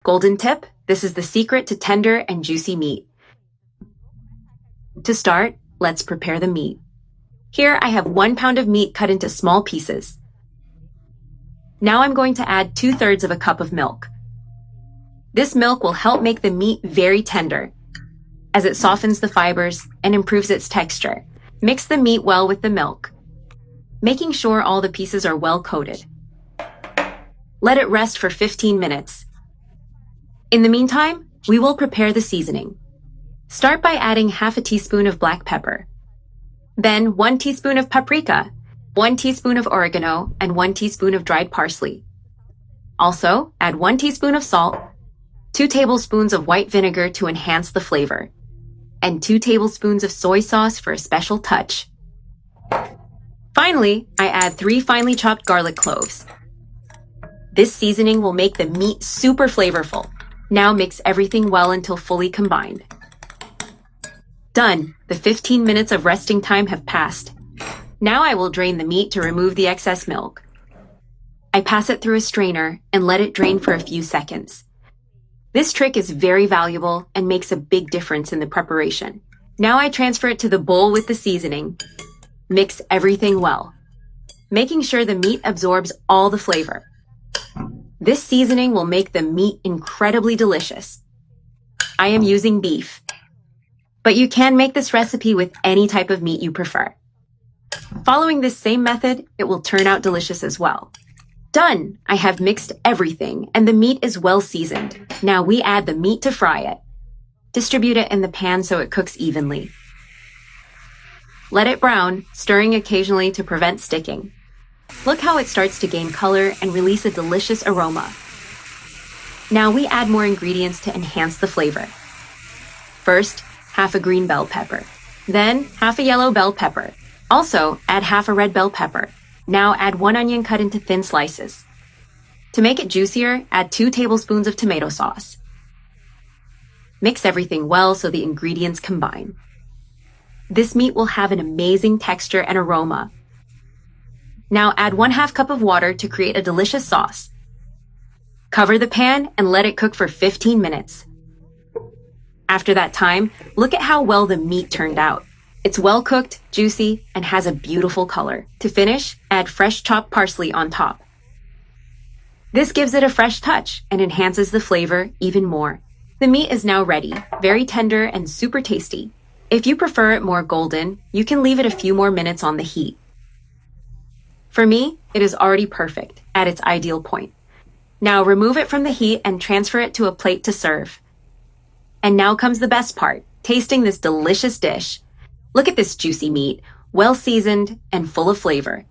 Golden tip, this is the secret to tender and juicy meat. To start, let's prepare the meat. Here I have 1 pound of meat cut into small pieces. Now I'm going to add 2/3 of a cup of milk. This milk will help make the meat very tender, as it softens the fibers and improves its texture. Mix the meat well with the milk, making sure all the pieces are well coated. Let it rest for 15 minutes. In the meantime, we will prepare the seasoning. Start by adding half a teaspoon of black pepper. Then 1 teaspoon of paprika, 1 teaspoon of oregano, and 1 teaspoon of dried parsley. Also, add 1 teaspoon of salt, 2 tablespoons of white vinegar to enhance the flavor, and 2 tablespoons of soy sauce for a special touch. Finally, I add 3 finely chopped garlic cloves. This seasoning will make the meat super flavorful. Now mix everything well until fully combined. Done! The 15 minutes of resting time have passed. Now I will drain the meat to remove the excess milk. I pass it through a strainer and let it drain for a few seconds. This trick is very valuable and makes a big difference in the preparation. Now I transfer it to the bowl with the seasoning. Mix everything well, making sure the meat absorbs all the flavor. This seasoning will make the meat incredibly delicious. I am using beef, but you can make this recipe with any type of meat you prefer. Following this same method, it will turn out delicious as well. Done! I have mixed everything and the meat is well seasoned. Now we add the meat to fry it. Distribute it in the pan so it cooks evenly. Let it brown, stirring occasionally to prevent sticking. Look how it starts to gain color and release a delicious aroma. Now we add more ingredients to enhance the flavor. First, half a green bell pepper. Then, half a yellow bell pepper. Also, add half a red bell pepper. Now add 1 onion cut into thin slices. To make it juicier, add 2 tablespoons of tomato sauce. Mix everything well so the ingredients combine. This meat will have an amazing texture and aroma. Now add 1/2 cup of water to create a delicious sauce. Cover the pan and let it cook for 15 minutes. After that time, look at how well the meat turned out. It's well cooked, juicy, and has a beautiful color. To finish, add fresh chopped parsley on top. This gives it a fresh touch and enhances the flavor even more. The meat is now ready, very tender and super tasty. If you prefer it more golden, you can leave it a few more minutes on the heat. For me, it is already perfect, at its ideal point. Now remove it from the heat and transfer it to a plate to serve. And now comes the best part, tasting this delicious dish. Look at this juicy meat, well seasoned and full of flavor.